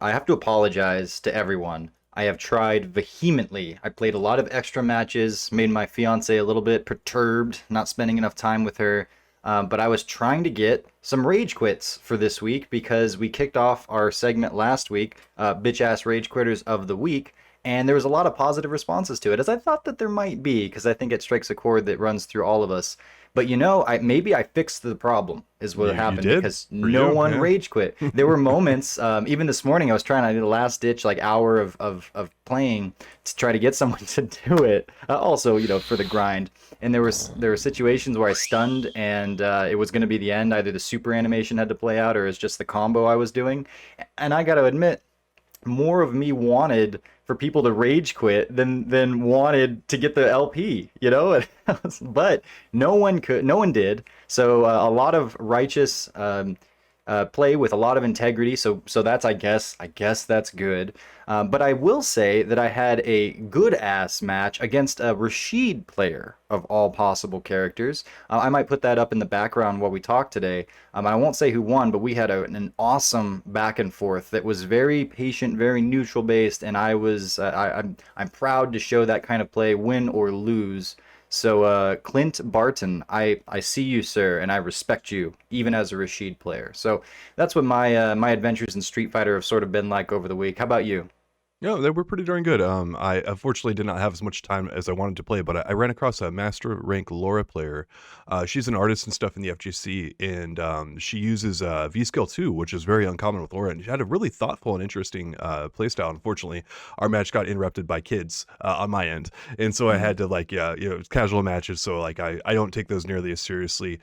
I have to apologize to everyone. I have tried vehemently. I played a lot of extra matches, made my fiance a little bit perturbed, not spending enough time with her. But I was trying to get some rage quits for this week because we kicked off our segment last week, Bitch Ass Rage Quitters of the Week, and there was a lot of positive responses to it, as I thought that there might be, because I think it strikes a chord that runs through all of us. But maybe I fixed the problem, is what You happened, did because for no you, one yeah. rage quit. There were moments, even this morning, I was trying to do the last ditch like hour of playing to try to get someone to do it. Also, for the grind. And there were situations where I stunned, and it was going to be the end. Either the super animation had to play out, or it's just the combo I was doing. And I got to admit, more of me wanted for people to rage quit than wanted to get the LP, but no one did. So a lot of righteous play with a lot of integrity. So that's I guess that's good. But I will say that I had a good ass match against a Rashid player of all possible characters. I might put that up in the background while we talk today. I won't say who won, but we had an awesome back and forth that was very patient, very neutral based, and I'm proud to show that kind of play, win or lose. So, Clint Barton, I see you, sir, and I respect you, even as a Rashid player. So that's what my adventures in Street Fighter have sort of been like over the week. How about you? No, they were pretty darn good. I unfortunately did not have as much time as I wanted to play, but I ran across a master rank Laura player. She's an artist and stuff in the FGC, and she uses V skill 2, which is very uncommon with Laura. And she had a really thoughtful and interesting playstyle. Unfortunately, our match got interrupted by kids on my end, and so I Mm. had to it's casual matches. So I don't take those nearly as seriously,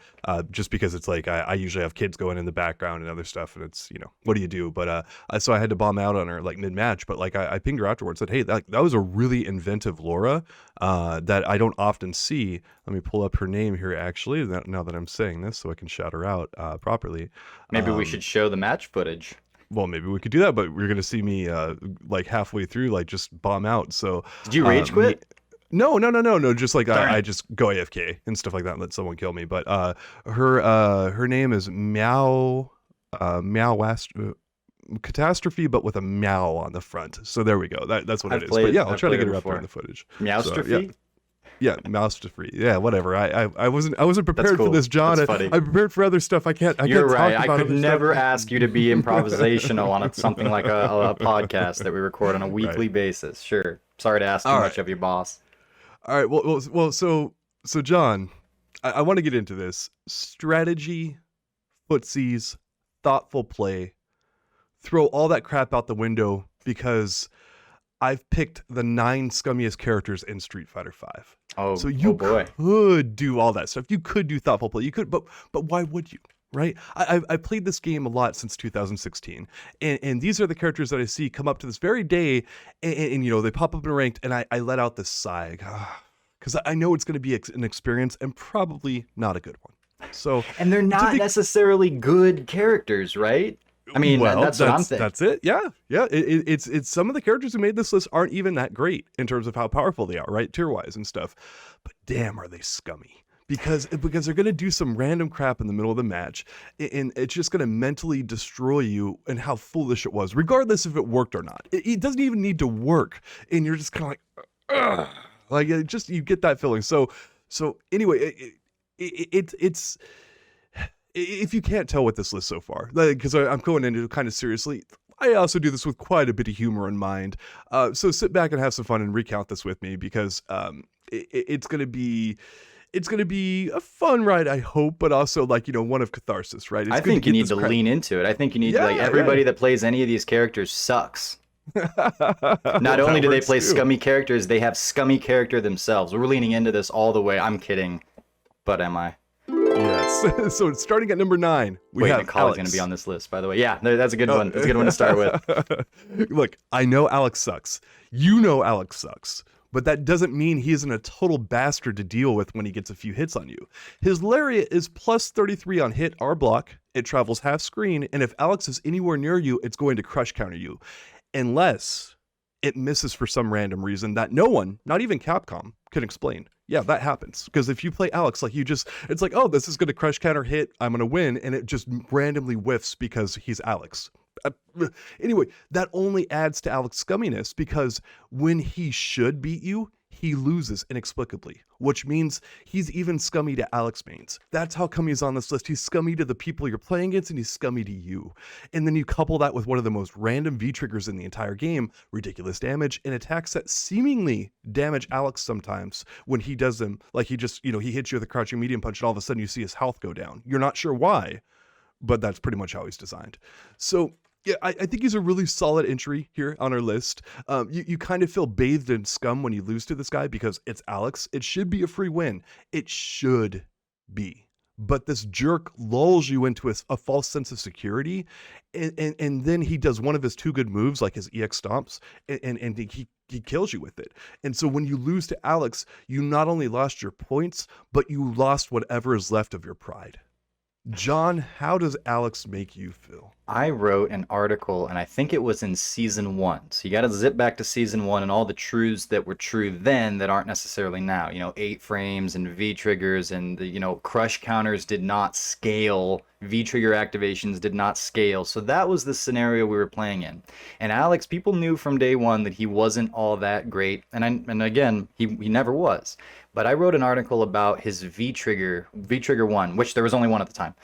just because it's like I usually have kids going in the background and other stuff, and it's what do you do? But so I had to bomb out on her like mid match, but I pinged her afterwards, said, hey, that was a really inventive Laura that I don't often see. Let me pull up her name here, actually, now that I'm saying this, so I can shout her out properly. Maybe we should show the match footage. Well, maybe we could do that, but you're going to see me like halfway through, like just bomb out. So, Did you rage me, quit? no, no, no, no, no. Just like Darn I it. just go AFK and stuff like that and let someone kill me. But her name is Meow West. Catastrophe, but with a meow on the front. So there we go. That's what it is. But yeah, I'll I've try to played get her her up there before. in the footage. So yeah, Meowstrophe? yeah, Mouse-free. Yeah, whatever. I wasn't That's prepared for cool. this, John. That's funny. I prepared for other stuff. I can't You're talk right. I about could other never stuff. ask you to be improvisational on something like a podcast that we record on a Right. weekly basis. Sure. Sorry to ask too All much right. of your boss. All right. Well. So John, I want to get into this strategy, footsies, thoughtful play. Throw all that crap out the window because I've picked the 9 scummiest characters in Street Fighter 5. Oh, So oh you boy. could do all that stuff. You could do thoughtful play. You could, but why would you? Right? I played this game a lot since 2016, and these are the characters that I see come up to this very day, and they pop up in ranked, and I let out this sigh, because I know it's going to be an experience and probably not a good one. So And they're to not think, necessarily good characters, right? I mean, well, that's what I'm thinking. that's it. Yeah, yeah. It's some of the characters who made this list aren't even that great in terms of how powerful they are, right, tier wise and stuff. But damn, are they scummy? Because they're gonna do some random crap in the middle of the match, and it's just gonna mentally destroy you and how foolish it was, regardless if it worked or not. It doesn't even need to work, and you're just kind of like, ugh. Like you get that feeling. So anyway, it's if you can't tell with this list so far, because I'm going into it kind of seriously, I also do this with quite a bit of humor in mind. So sit back and have some fun and recount this with me, because it's going to be a fun ride, I hope, but also one of catharsis, right? It's I good think you get need this to crap. lean into it. I think you need Yeah, everybody yeah. that plays any of these characters sucks. Not only That do they works play too. scummy characters, they have scummy character themselves. We're leaning into this all the way. I'm kidding, but am I? Yes. So starting at number 9, we Wait, have Macaulay's going to Alex. be on this list, by the way. Yeah, that's a good one. That's a good one to start with. Look, I know Alex sucks. You know Alex sucks. But that doesn't mean he isn't a total bastard to deal with when he gets a few hits on you. His lariat is plus 33 on hit or block. It travels half screen, and if Alex is anywhere near you, it's going to crush counter you. Unless it misses for some random reason that no one, not even Capcom, can explain. Yeah, that happens. Because if you play Alex, it's like, oh, this is going to crush counter hit, I'm going to win, and it just randomly whiffs because he's Alex. Uh, Anyway, that only adds to Alex scumminess because when he should beat you, he loses inexplicably, which means he's even scummy to Alex mains. That's how come he's on this list. He's scummy to the people you're playing against, and he's scummy to you. And then you couple that with one of the most random V triggers in the entire game, ridiculous damage, and attacks that seemingly damage Alex sometimes when he does them. Like he just, he hits you with a crouching medium punch, and all of a sudden you see his health go down. You're not sure why, but that's pretty much how he's designed. So yeah, I think he's a really solid entry here on our list. You kind of feel bathed in scum when you lose to this guy because it's Alex. It should be a free win. It should be. But this jerk lulls you into a false sense of security. And then he does one of his two good moves, like his EX stomps, and he kills you with it. And so when you lose to Alex, you not only lost your points, but you lost whatever is left of your pride. John, how does Alex make you feel? I wrote an article, and I think it was in season 1. So you got to zip back to season 1 and all the truths that were true then that aren't necessarily now. 8 frames and V triggers and the, crush counters did not scale. V trigger activations did not scale. So that was the scenario we were playing in. And Alex, people knew from day one that he wasn't all that great. And again, he never was. But I wrote an article about his V trigger 1, which there was only one at the time,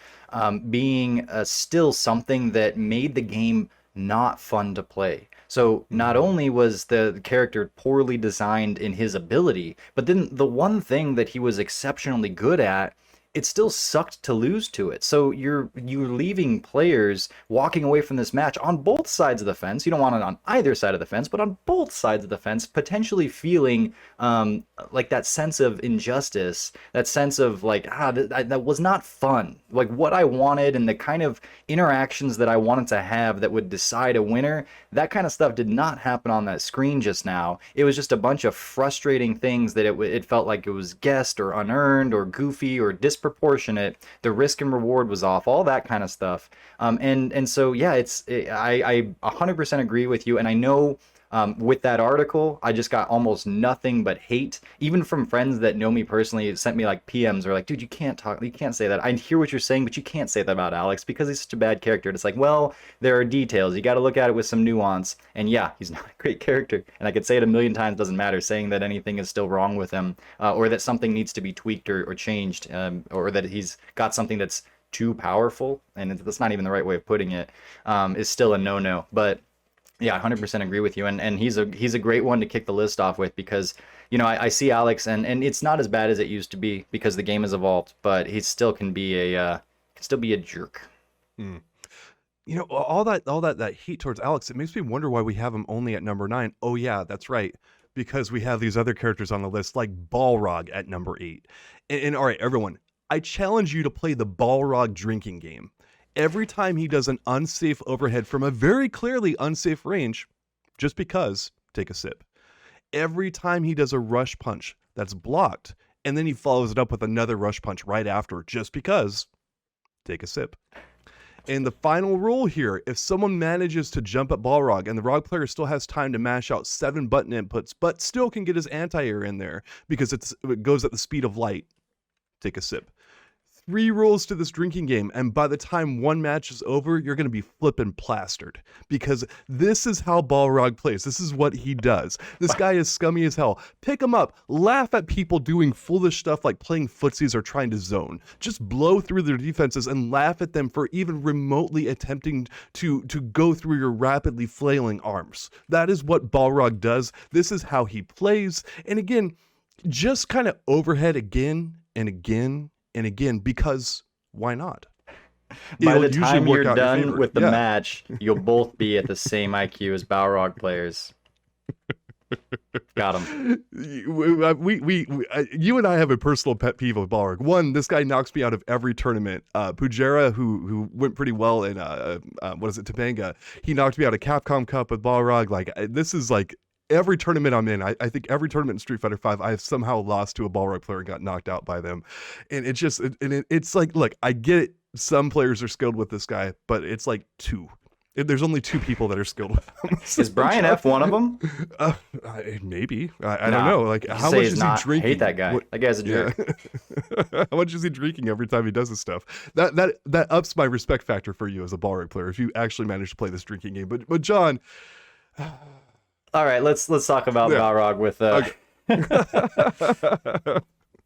being still something that made the game not fun to play. So not only was the character poorly designed in his ability, but then the one thing that he was exceptionally good at, it still sucked to lose to it. So you're leaving players walking away from this match on both sides of the fence. You don't want it on either side of the fence, but on both sides of the fence, potentially feeling like that sense of injustice, that sense of like, that was not fun. Like what I wanted and the kind of interactions that I wanted to have that would decide a winner, that kind of stuff did not happen on that screen just now. It was just a bunch of frustrating things that it felt like it was guessed or unearned or goofy or disproportionate. The risk and reward was off, all that kind of stuff. And so yeah, I 100% agree with you, and I know. With that article, I just got almost nothing but hate, even from friends that know me personally. It sent me like PMs or like, dude, you can't say that. I hear what you're saying, but you can't say that about Alex because he's such a bad character. And it's like, well, there are details. You got to look at it with some nuance. And yeah, he's not a great character. And I could say it a million times, doesn't matter. Saying that anything is still wrong with him, or that something needs to be tweaked or changed, or that he's got something that's too powerful, and that's not even the right way of putting it, is still a no-no. But yeah, 100% agree with you, and he's a great one to kick the list off with because I see Alex and it's not as bad as it used to be because the game has evolved, but he still can be a jerk. Mm. All that hate towards Alex, it makes me wonder why we have him only at number 9. Oh yeah, that's right, because we have these other characters on the list like Balrog at number 8. And all right, everyone, I challenge you to play the Balrog drinking game. Every time he does an unsafe overhead from a very clearly unsafe range, just because, take a sip. Every time he does a rush punch that's blocked, and then he follows it up with another rush punch right after, just because, take a sip. And the final rule here, if someone manages to jump at Balrog and the Rog player still has time to mash out 7 button inputs, but still can get his anti-air in there because it goes at the speed of light, take a sip. 3 rules to this drinking game, and by the time one match is over, you're going to be flipping plastered because this is how Balrog plays. This is what he does. This guy is scummy as hell. Pick him up, laugh at people doing foolish stuff like playing footsies or trying to zone. Just blow through their defenses and laugh at them for even remotely attempting to go through your rapidly flailing arms. That is what Balrog does. This is how he plays. And again, just kind of overhead again and again and again, because why not? By the time you're done with the match, you'll both be at the same IQ as Balrog players. Got him. You and I have a personal pet peeve with Balrog. One, this guy knocks me out of every tournament. Pujera, who went pretty well in Topanga, he knocked me out of Capcom Cup with Balrog. Like this is like every tournament I'm in, I think every tournament in Street Fighter V, I have somehow lost to a Balrog player and got knocked out by them. And it's just, it's like, look, I get it. Some players are skilled with this guy, but it's like 2. There's only 2 people that are skilled with them. Is So, Brian John, F one of them? maybe. I don't Nah, know. Like, you how say much he's is he not. I hate that drinking? guy. What? That guy's a Yeah. jerk. How much is he drinking every time he does this stuff? That ups my respect factor for you as a Balrog player if you actually manage to play this drinking game. But John, All right, let's talk about yeah. Balrog with Okay.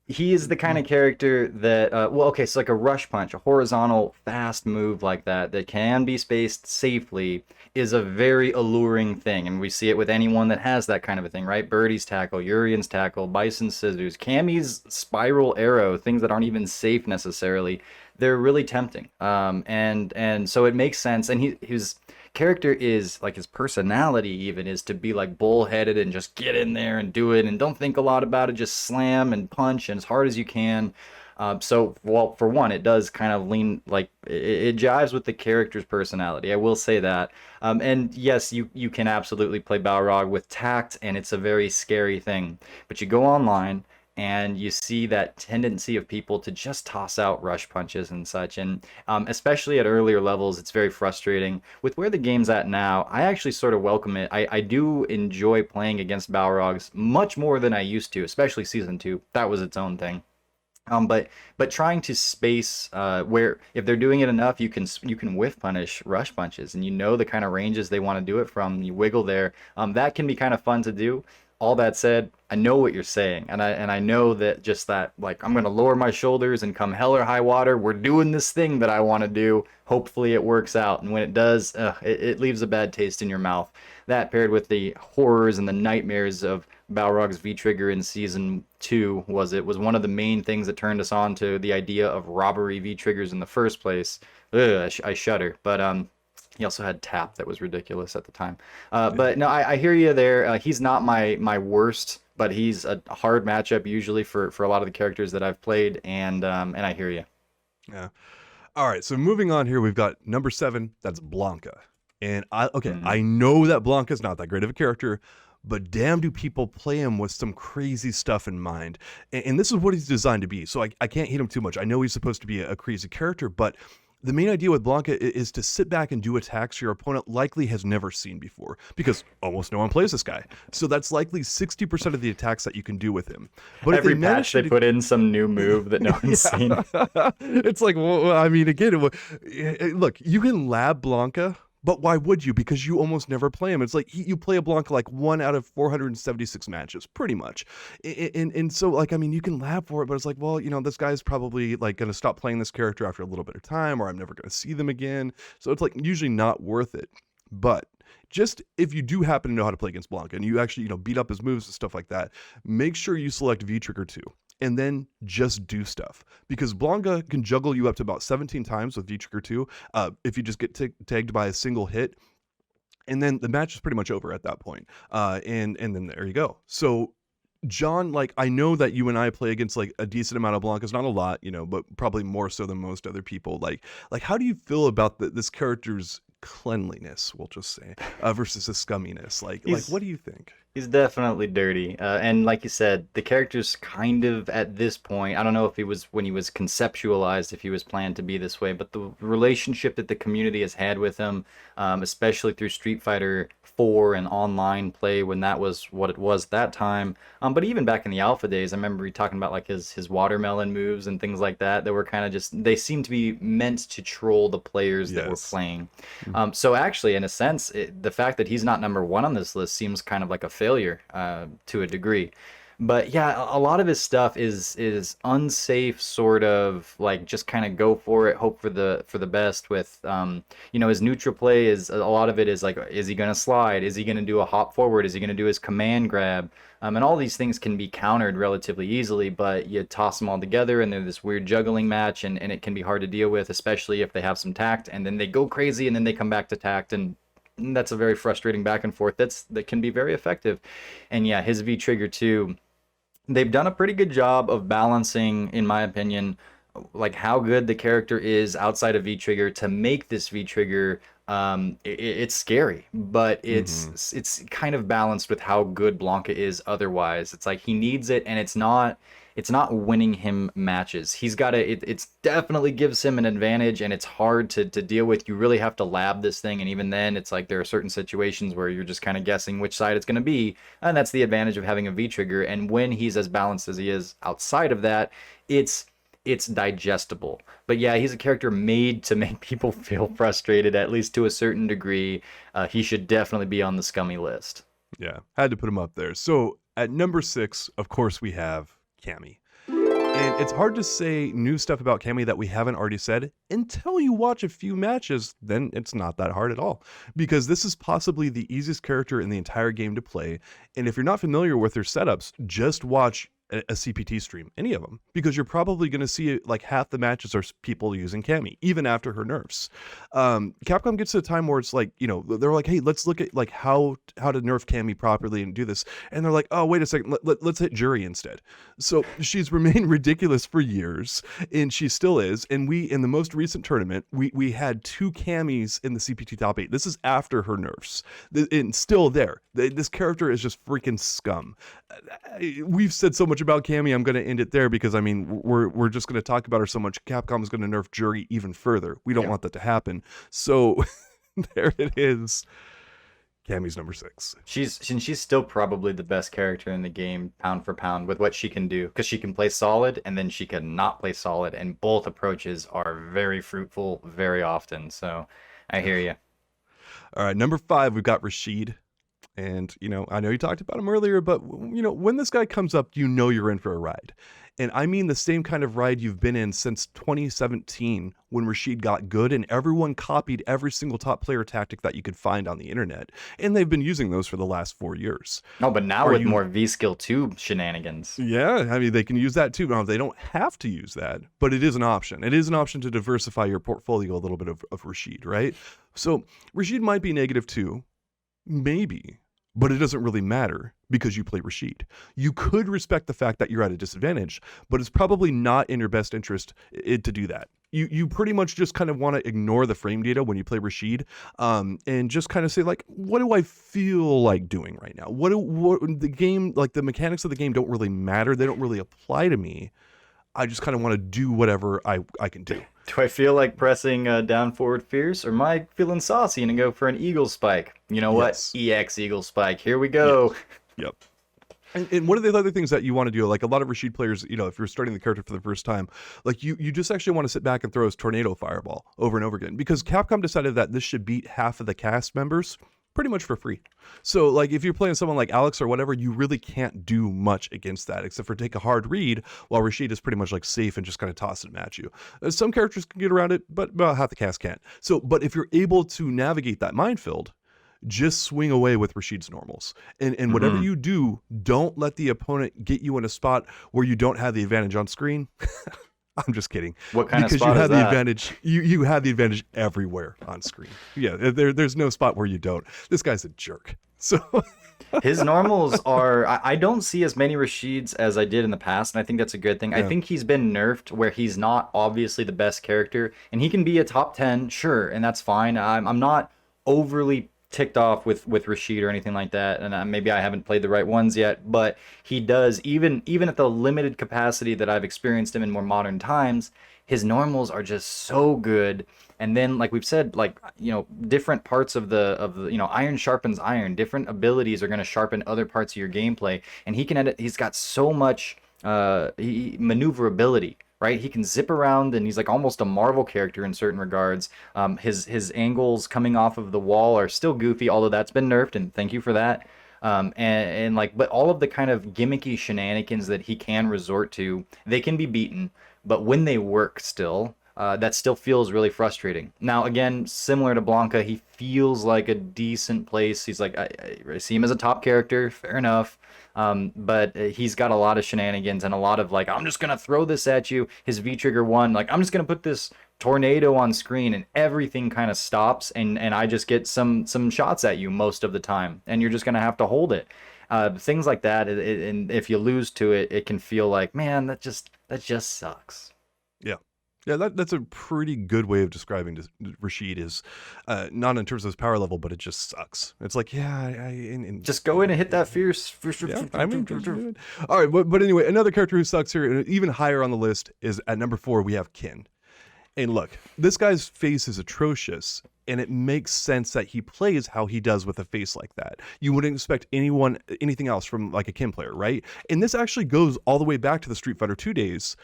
he is the kind of character that well, okay, so like a rush punch, a horizontal fast move like that can be spaced safely is a very alluring thing, and we see it with anyone that has that kind of a thing, right? Birdie's tackle, Urian's tackle, Bison's scissors, Cammy's spiral arrow, things that aren't even safe necessarily. They're really tempting, and so it makes sense. And his character is like his personality even is to be like bullheaded and just get in there and do it and don't think a lot about it, just slam and punch and as hard as you can. So, well, for one, it does kind of lean like it jives with the character's personality. I will say that. And yes, you can absolutely play Balrog with tact, and it's a very scary thing. But you go online and you see that tendency of people to just toss out rush punches and such. And especially at earlier levels, it's very frustrating. With where the game's at now, I actually sort of welcome it. I do enjoy playing against Balrogs much more than I used to, especially Season 2. That was its own thing. But trying to space where if they're doing it enough, you can whiff punish rush punches, and you know the kind of ranges they want to do it from. You wiggle there. That can be kind of fun to do. All that said, I know what you're saying, and I know that just that like I'm gonna lower my shoulders and come hell or high water. We're doing this thing that I want to do. Hopefully it works out, and when it does, it leaves a bad taste in your mouth. That paired with the horrors and the nightmares of Balrog's V-Trigger in Season 2 was one of the main things that turned us on to the idea of robbery V-Triggers in the first place. Ugh, I shudder. But he also had tap that was ridiculous at the time. But no, I hear you there. He's not my worst, but he's a hard matchup usually for a lot of the characters that I've played, and I hear you. Yeah. All right. So moving on here, we've got number 7. That's Blanca. And I know that Blanca's not that great of a character, but damn, do people play him with some crazy stuff in mind. And this is what he's designed to be. So I can't hate him too much. I know he's supposed to be a crazy character, but the main idea with Blanca is to sit back and do attacks your opponent likely has never seen before, because almost no one plays this guy. So that's likely 60% of the attacks that you can do with him. But Every if they patch they put in some new move that no one's seen. It's like, well, I mean, again, look, you can lab Blanca, but why would you? Because you almost never play him. It's like you play a Blanca like 1 out of 476 matches, pretty much. And so, like, I mean, you can lab for it, but it's like, well, this guy's probably like going to stop playing this character after a little bit of time, or I'm never going to see them again. So it's like usually not worth it. But just if you do happen to know how to play against Blanca and you actually, beat up his moves and stuff like that, make sure you select V-Trigger 2. And then just do stuff, because Blanca can juggle you up to about 17 times with V-Trigger 2 if you just get tagged by a single hit, and then the match is pretty much over at that point. And then there you go. So John, like, I know that you and I play against like a decent amount of Blancas, not a lot, but probably more so than most other people. Like how do you feel about this character's cleanliness, we'll just say, versus his scumminess? Like what do you think? He's definitely dirty. And like you said, the character's kind of at this point, I don't know if he was when he was conceptualized, if he was planned to be this way, but the relationship that the community has had with him, especially through Street Fighter 4 and online play when that was what it was that time. But even back in the alpha days, I remember he talking about like his watermelon moves and things like that were kind of just, they seemed to be meant to troll the players that were playing. So actually, in a sense, the fact that he's not number 1 on this list seems kind of like a failure to a degree. But yeah, a lot of his stuff is unsafe, sort of like just kind of go for it, hope for the best. With his neutral play is a lot of it is like, is he gonna slide? Is he gonna do a hop forward? Is he gonna do his command grab? And all these things can be countered relatively easily, but you toss them all together and they're this weird juggling match, and it can be hard to deal with, especially if they have some tact, and then they go crazy and then they come back to tact, and that's a very frustrating back and forth that can be very effective. And yeah, his V-Trigger too, they've done a pretty good job of balancing, in my opinion, like how good the character is outside of V-Trigger to make this V-Trigger it's scary, but Hmm. it's kind of balanced with how good Blanca is otherwise. It's like he needs it, and it's not winning him matches. He's got to it's definitely gives him an advantage, and it's hard to deal with. You really have to lab this thing, and even then it's like there are certain situations where you're just kind of guessing which side it's going to be, and that's the advantage of having a V trigger. And when he's as balanced as he is outside of that, it's it's digestible. But yeah, he's a character made to make people feel frustrated, at least to a certain degree. He should definitely be on the scummy list. Yeah, had to put him up there. So at number 6, of course, we have Cammy. And it's hard to say new stuff about Cammy that we haven't already said until you watch a few matches. Then it's not that hard at all, because this is possibly the easiest character in the entire game to play. And if you're not familiar with her setups, just watch a CPT stream, any of them, because you're probably going to see like half the matches are people using Cammy, even after her nerfs. Capcom gets to a time where it's like, they're like, hey, let's look at like how to nerf Cammy properly and do this. And they're like, oh, wait a second, let's hit Jury instead. So she's remained ridiculous for years, and she still is. And in the most recent tournament, we had 2 Cammies in the CPT top 8. This is after her nerfs, and still there. This character is just freaking scum. We've said so much about Cammy. I'm going to end it there, because I mean we're just going to talk about her so much. Capcom is going to nerf Jury even further. We don't want that to happen. So there it is. Cammy's number 6. She's still probably the best character in the game, pound for pound, with what she can do, because she can play solid and then she can not play solid, and both approaches are very fruitful very often. So I hear you. All right, number 5, we've got Rashid. And, I know you talked about him earlier, but, when this guy comes up, you're in for a ride. And I mean the same kind of ride you've been in since 2017, when Rashid got good and everyone copied every single top player tactic that you could find on the internet. And they've been using those for the last 4 years. No, but now with more V skill 2 shenanigans. Yeah, I mean, they can use that too. Now, they don't have to use that, but it is an option. It is an option to diversify your portfolio a little bit of Rashid, right? So Rashid might be -2, maybe, but it doesn't really matter, because you play Rashid. You could respect the fact that you're at a disadvantage, but it's probably not in your best interest to do that. You pretty much just kind of want to ignore the frame data when you play Rashid, and just kind of say, like, what do I feel like doing right now? What the game, like the mechanics of the game don't really matter. They don't really apply to me. I just kind of want to do whatever I can do. Do I feel like pressing down forward fierce, or am I feeling saucy and go for an eagle spike? You know what? Yes. EX eagle spike. Here we go. Yep. And one of the other things that you want to do, like a lot of Rashid players, if you're starting the character for the first time, like you just actually want to sit back and throw his tornado fireball over and over again, because Capcom decided that this should beat half of the cast members pretty much for free. So like if you're playing someone like Alex or whatever, you really can't do much against that except for take a hard read, while Rashid is pretty much like safe and just kind of toss it at you. Some characters can get around it, but about half the cast can't. So, but if you're able to navigate that minefield, just swing away with Rashid's normals. And whatever you do, don't let the opponent get you in a spot where you don't have the advantage on screen. I'm just kidding. What kind because of spot you have is the that? advantage. You have the advantage everywhere on screen. Yeah, there's no spot where you don't. This guy's a jerk. So His normals are, I don't see as many Rashids as I did in the past, and I think that's a good thing. I think he's been nerfed where he's not obviously the best character, and he can be a top 10, sure, and that's fine. I'm not overly ticked off with Rashid or anything like that, and maybe I haven't played the right ones yet, but he does, even at the limited capacity that I've experienced him in more modern times, his normals are just so good. And then, like we've said, like, different parts of the iron sharpens iron. Different abilities are going to sharpen other parts of your gameplay, and he's got so much maneuverability, right? He can zip around, and he's like almost a Marvel character in certain regards. His angles coming off of the wall are still goofy, although that's been nerfed, and thank you for that. And like, but all of the kind of gimmicky shenanigans that he can resort to, they can be beaten, but when they work still, that still feels really frustrating. Now, again, similar to Blanca, he feels like a decent place. He's like, I see him as a top character, fair enough. But he's got a lot of shenanigans and a lot of like, I'm just gonna throw this at you. His V trigger one, like, I'm just gonna put this tornado on screen, and everything kind of stops, and I just get some shots at you most of the time, and you're just gonna have to hold it. Things like that, and if you lose to it, it can feel like, man, that just sucks. yeah. Yeah, that's a pretty good way of describing Rashid is not in terms of his power level, but it just sucks. It's like, yeah, Just go in and hit yeah. that fierce. Yeah, I mean, all right, but anyway, another character who sucks here, and even higher on the list, is at number 4. We have Kin. And look, this guy's face is atrocious, and it makes sense that he plays how he does with a face like that. You wouldn't expect anything else from like a Kin player, right? And this actually goes all the way back to the Street Fighter 2 days,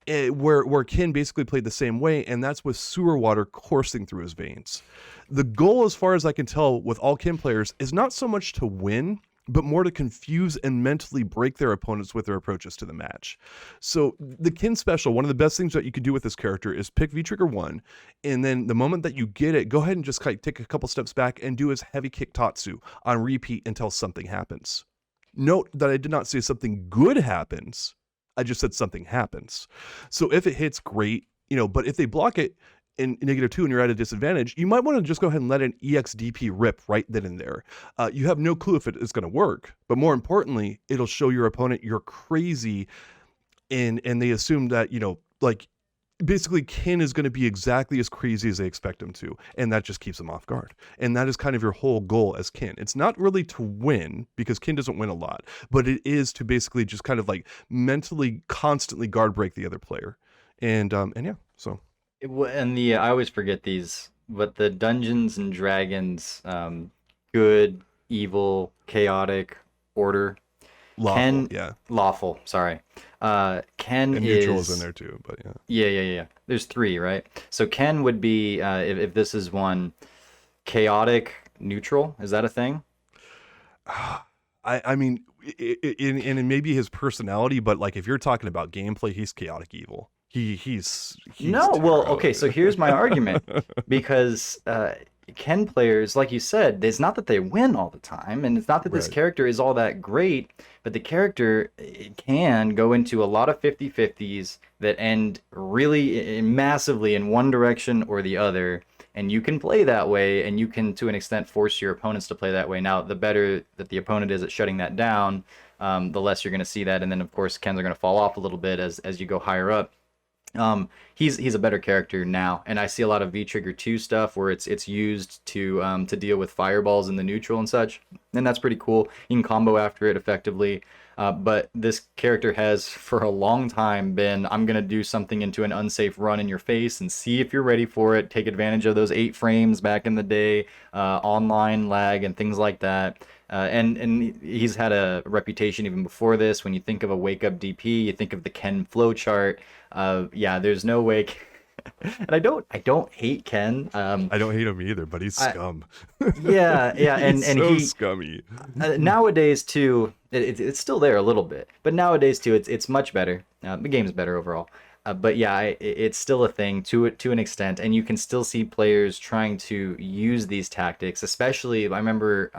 where Kin basically played the same way, and that's with sewer water coursing through his veins. The goal, as far as I can tell, with all Kin players is not so much to win, but more to confuse and mentally break their opponents with their approaches to the match. So the Kin special, one of the best things that you can do with this character is pick V-Trigger 1, and then the moment that you get it, go ahead and just take a couple steps back and do his heavy kick Tatsu on repeat until something happens. Note that I did not say something good happens. I just said something happens. So if it hits, great, but if they block it in -2 and you're at a disadvantage, you might want to just go ahead and let an EXDP rip right then and there. You have no clue if it is going to work, but more importantly, it'll show your opponent you're crazy, and they assume that, like, basically Kin is going to be exactly as crazy as they expect him to, and that just keeps them off guard. And that is kind of your whole goal as Kin. It's not really to win, because Kin doesn't win a lot, but it is to basically just kind of like mentally constantly guard break the other player. And yeah, so And I always forget these, but the Dungeons and Dragons, good, evil, chaotic, order. lawful, yeah. Lawful, sorry. Ken And neutral is in there too, but yeah. Yeah. There's 3, right? So Ken would be, if this is one, chaotic, neutral. Is that a thing? I mean, in maybe his personality, but like if you're talking about gameplay, he's chaotic evil. He's No, well, terrible. okay, so here's my argument. Because Ken players, like you said, it's not that they win all the time, and it's not that this Right. character is all that great, but the character can go into a lot of 50-50s that end really massively in one direction or the other, and you can play that way, and you can, to an extent, force your opponents to play that way. Now, the better that the opponent is at shutting that down, the less you're going to see that, and then, of course, Kens are going to fall off a little bit as you go higher up. He's a better character now, and I see a lot of V-Trigger 2 stuff where it's used to deal with fireballs in the neutral and such, and that's pretty cool. You can combo after it effectively, but this character has for a long time been, I'm gonna do something into an unsafe run in your face and see if you're ready for it. Take advantage of those 8 frames back in the day, online lag and things like that. And he's had a reputation even before this. When you think of a wake up DP, you think of the Ken flowchart. Yeah, there's no way. And I don't hate Ken. I don't hate him either, but he's scum. Yeah, and He's and so he scummy. nowadays too. It's still there a little bit, but nowadays too, it's much better. The game's better overall. But yeah, it's still a thing to an extent, and you can still see players trying to use these tactics. Especially, I remember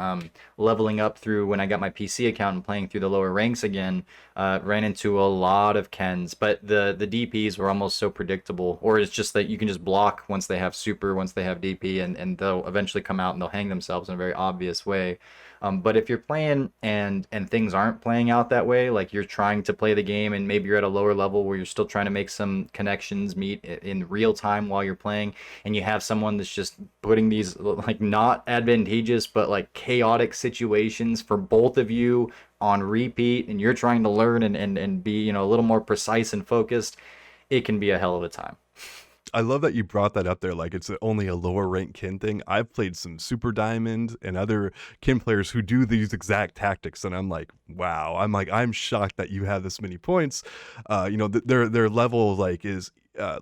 leveling up through when I got my PC account and playing through the lower ranks again. Ran into a lot of Kens, but the DPs were almost so predictable, or it's just that you can just block once they have super, once they have DP, and they'll eventually come out and they'll hang themselves in a very obvious way. But if you're playing and things aren't playing out that way, like you're trying to play the game and maybe you're at a lower level where you're still trying to make some connections meet in real time while you're playing, and you have someone that's just putting these like not advantageous but like chaotic situations for both of you on repeat, and you're trying to learn and be, a little more precise and focused, it can be a hell of a time. I love that you brought that up there, like it's only a lower rank Kin thing. I've played some Super Diamond and other Kin players who do these exact tactics, and I'm like, wow. I'm shocked that you have this many points. Their level like is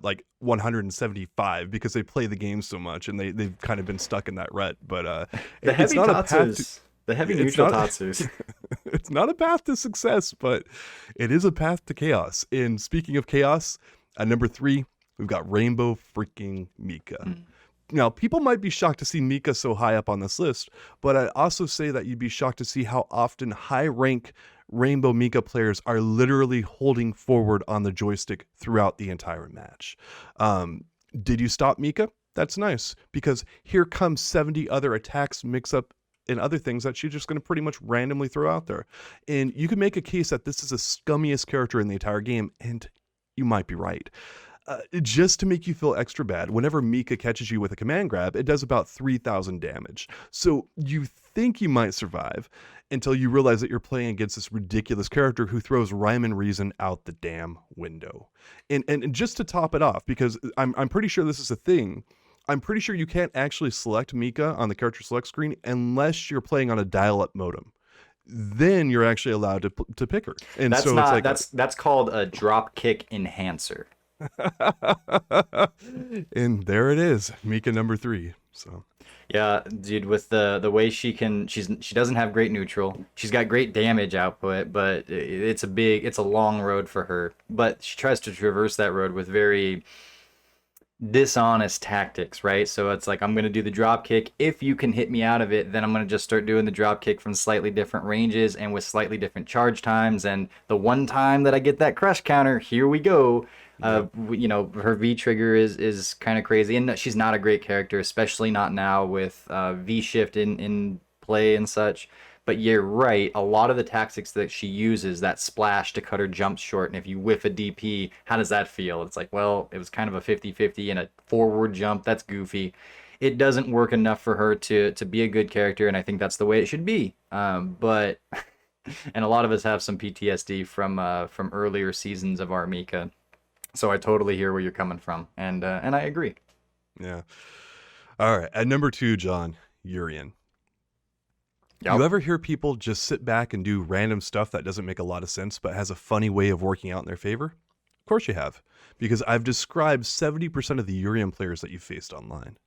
like 175 because they play the game so much, and they've kind of been stuck in that rut. But The it's heavy not a path to, tatsus, the heavy it's neutral not tatsus. it's not a path to success, but it is a path to chaos. And speaking of chaos, at number 3, we've got Rainbow freaking Mika. Now, people might be shocked to see Mika so high up on this list, but I'd also say that you'd be shocked to see how often high-rank Rainbow Mika players are literally holding forward on the joystick throughout the entire match. Did you stop Mika? That's nice, because here comes 70 other attacks mix up and other things that she's just going to pretty much randomly throw out there. And you can make a case that this is the scummiest character in the entire game, and you might be right. just to make you feel extra bad, whenever Mika catches you with a command grab, it does about 3,000 damage. So you think you might survive until you realize that you're playing against this ridiculous character who throws rhyme and reason out the damn window. And just to top it off, because I'm pretty sure this is a thing, I'm pretty sure you can't actually select Mika on the character select screen unless you're playing on a dial-up modem. Then you're actually allowed to pick her. And That's so not it's like that's called a drop kick enhancer. and there it is, Mika number 3. So Yeah, dude, with the way she doesn't have great neutral. She's got great damage output, but it's a long road for her. But she tries to traverse that road with very dishonest tactics, right? So it's like, I'm going to do the drop kick. If you can hit me out of it, then I'm going to just start doing the drop kick from slightly different ranges and with slightly different charge times. And the one time that I get that crush counter, here we go. Her V trigger is kind of crazy, and she's not a great character, especially not now with V shift in play and such. But you're right, a lot of the tactics that she uses, that splash to cut her jumps short, and if you whiff a DP, how does that feel? It's like, well, it was kind of a 50-50 and a forward jump. That's goofy. It doesn't work enough for her to be a good character, and I think that's the way it should be. But and a lot of us have some PTSD from earlier seasons of our Mika. So I totally hear where you're coming from, and I agree. Yeah. All right. At number 2, John, Urian. Yep. You ever hear people just sit back and do random stuff that doesn't make a lot of sense but has a funny way of working out in their favor? Of course you have, because I've described 70% of the Urian players that you've faced online.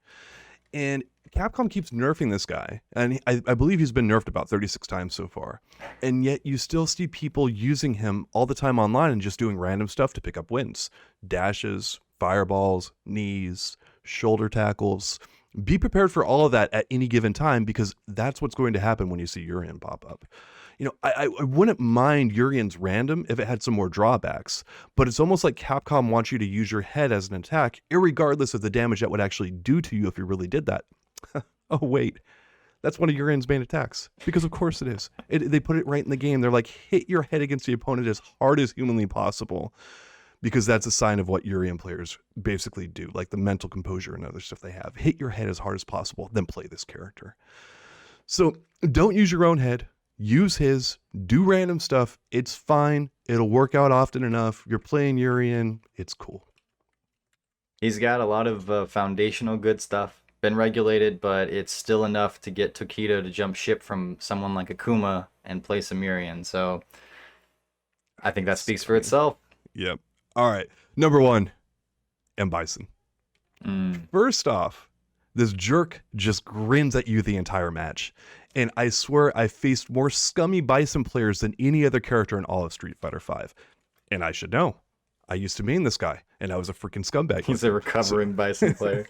And Capcom keeps nerfing this guy, and I believe he's been nerfed about 36 times so far. And yet you still see people using him all the time online and just doing random stuff to pick up wins. Dashes, fireballs, knees, shoulder tackles. Be prepared for all of that at any given time, because that's what's going to happen when you see Urian pop up. You know, I wouldn't mind Urian's random if it had some more drawbacks, but it's almost like Capcom wants you to use your head as an attack, irregardless of the damage that would actually do to you if you really did that. Oh, wait. That's one of Urian's main attacks, because of course it is. They put it right in the game. They're like, hit your head against the opponent as hard as humanly possible, because that's a sign of what Urian players basically do, like the mental composure and other stuff they have. Hit your head as hard as possible, then play this character. So don't use your own head. Use his. Do random stuff. It's fine. It'll work out often enough. You're playing Urian. It's cool. He's got a lot of foundational good stuff. Been regulated, but it's still enough to get Tokido to jump ship from someone like Akuma and play some Urian. So I think that speaks for itself. Yep. All right. Number 1, M. Bison. Mm. First off, this jerk just grins at you the entire match. And I swear I faced more scummy Bison players than any other character in all of Street Fighter V. And I should know. I used to main this guy, and I was a freaking scumbag. He's a recovering Bison player.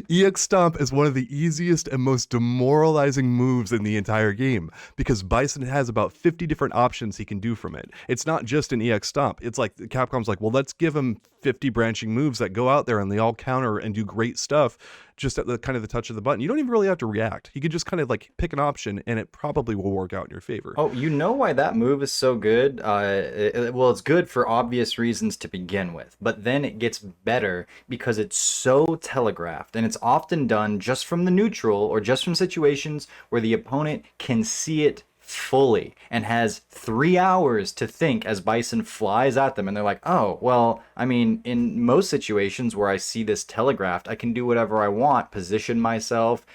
EX Stomp is one of the easiest and most demoralizing moves in the entire game, because Bison has about 50 different options he can do from it. It's not just an EX Stomp. It's like Capcom's like, well, let's give him 50 branching moves that go out there and they all counter and do great stuff just at the kind of the touch of the button. You don't even really have to react. You could just kind of like pick an option and it probably will work out in your favor. Oh, you know why that move is so good? Well, it's good for obvious reasons to begin with, but then it gets better because it's so telegraphed, and it's often done just from the neutral or just from situations where the opponent can see it fully and has 3 hours to think as Bison flies at them, and they're like, oh, well, I mean, in most situations where I see this telegraphed, I can do whatever I want, position myself,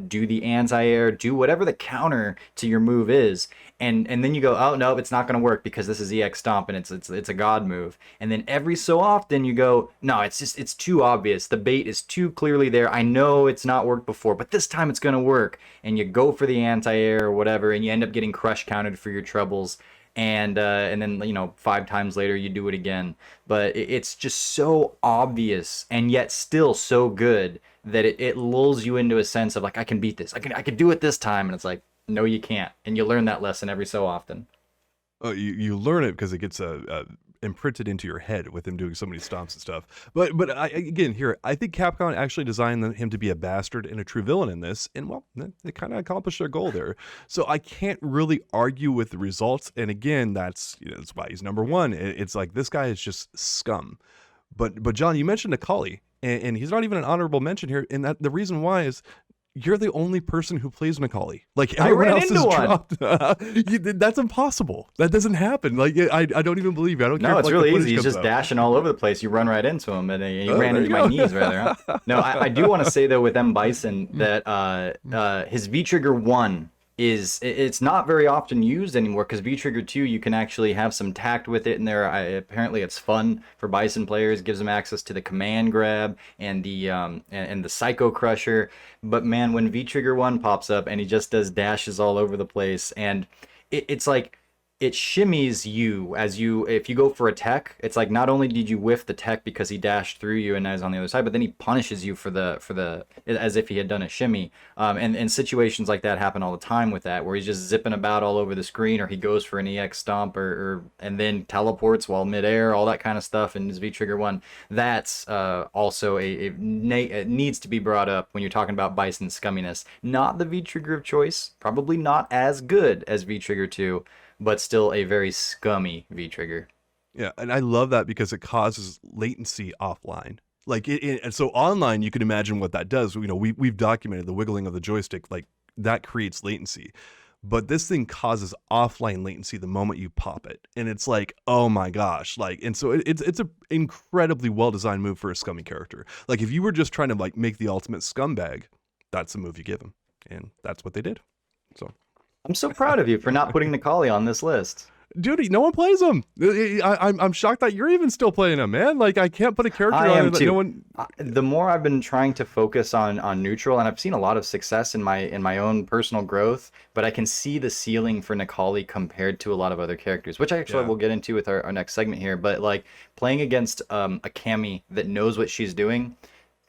do the anti-air, do whatever the counter to your move is, and then you go, oh no, it's not going to work because this is EX Stomp and it's a god move. And then every so often you go, no, it's too obvious, the bait is too clearly there, I know it's not worked before, but this time it's going to work, and you go for the anti-air or whatever, and you end up getting crush counted for your troubles, and then 5 times later you do it again. But it's just so obvious and yet still so good that it lulls you into a sense of like, I can beat this, I can do it this time, and it's like, no, you can't. And you learn that lesson every so often. Oh, you learn it because it gets imprinted into your head with him doing so many stomps and stuff. But I think Capcom actually designed him to be a bastard and a true villain in this, and well, they kind of accomplished their goal there. So I can't really argue with the results. And again, that's why he's number 1. It's like, this guy is just scum. But John, you mentioned Akali, and he's not even an honorable mention here. And that the reason why is you're the only person who plays Macaulay. Like everyone ran else is into one. dropped. That's impossible. That doesn't happen. Like I don't even believe you. I don't care. No, if, it's like, the really footage easy. He's comes just out. dashing all over the place. You run right into him, and he Oh, ran there into you my go. knees rather. Huh? No, I do want to say though with M Bison that his V Trigger 1 it's not very often used anymore, because V Trigger 2 you can actually have some tact with it in there. Apparently it's fun for Bison players. Gives them access to the command grab and the Psycho Crusher. But man, when V Trigger 1 pops up and he just does dashes all over the place, and it's like it shimmies you as if you go for a tech. It's like not only did you whiff the tech because he dashed through you and now he's on the other side, but then he punishes you for the as if he had done a shimmy. And situations like that happen all the time with that, where he's just zipping about all over the screen, or he goes for an EX stomp, or and then teleports while midair, all that kind of stuff in his V Trigger 1. That's also it needs to be brought up when you're talking about Bison scumminess. Not the V Trigger of choice, probably not as good as V Trigger 2, but still a very scummy V Trigger. Yeah, and I love that because it causes latency offline. Like and so online, you can imagine what that does. You know, we've documented the wiggling of the joystick, like that creates latency. But this thing causes offline latency the moment you pop it, and it's like, oh my gosh, like, and so it's a incredibly well designed move for a scummy character. Like if you were just trying to like make the ultimate scumbag, that's the move you give him, and that's what they did. So. I'm so proud of you for not putting Nikali on this list. Dude, no one plays him. I'm shocked that you're even still playing him, man. Like I can't put a character I on am it that too. no one. The more I've been trying to focus on neutral, and I've seen a lot of success in my own personal growth, but I can see the ceiling for Nikali compared to a lot of other characters, which I actually will get into with our next segment here. But like playing against a Cammy that knows what she's doing,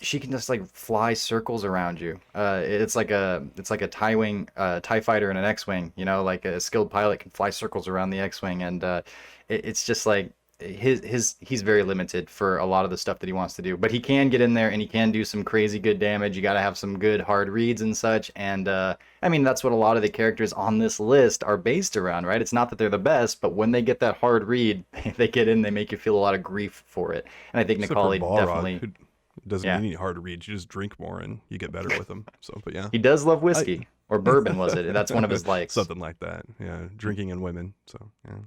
she can just like fly circles around you. It's like a TIE TIE fighter and an X-wing. You know, like a skilled pilot can fly circles around the X-wing, and it's just like he's very limited for a lot of the stuff that he wants to do. But he can get in there and he can do some crazy good damage. You got to have some good hard reads and such. And I mean, that's what a lot of the characters on this list are based around, right? It's not that they're the best, but when they get that hard read, they get in, they make you feel a lot of grief for it. And I think Except for Nikali Balrog, definitely. who doesn't need any hard to read. You just drink more and you get better with him. So, but yeah, He does love whiskey or bourbon, was it? That's one of his likes. something like that. Yeah, drinking and women. So yeah.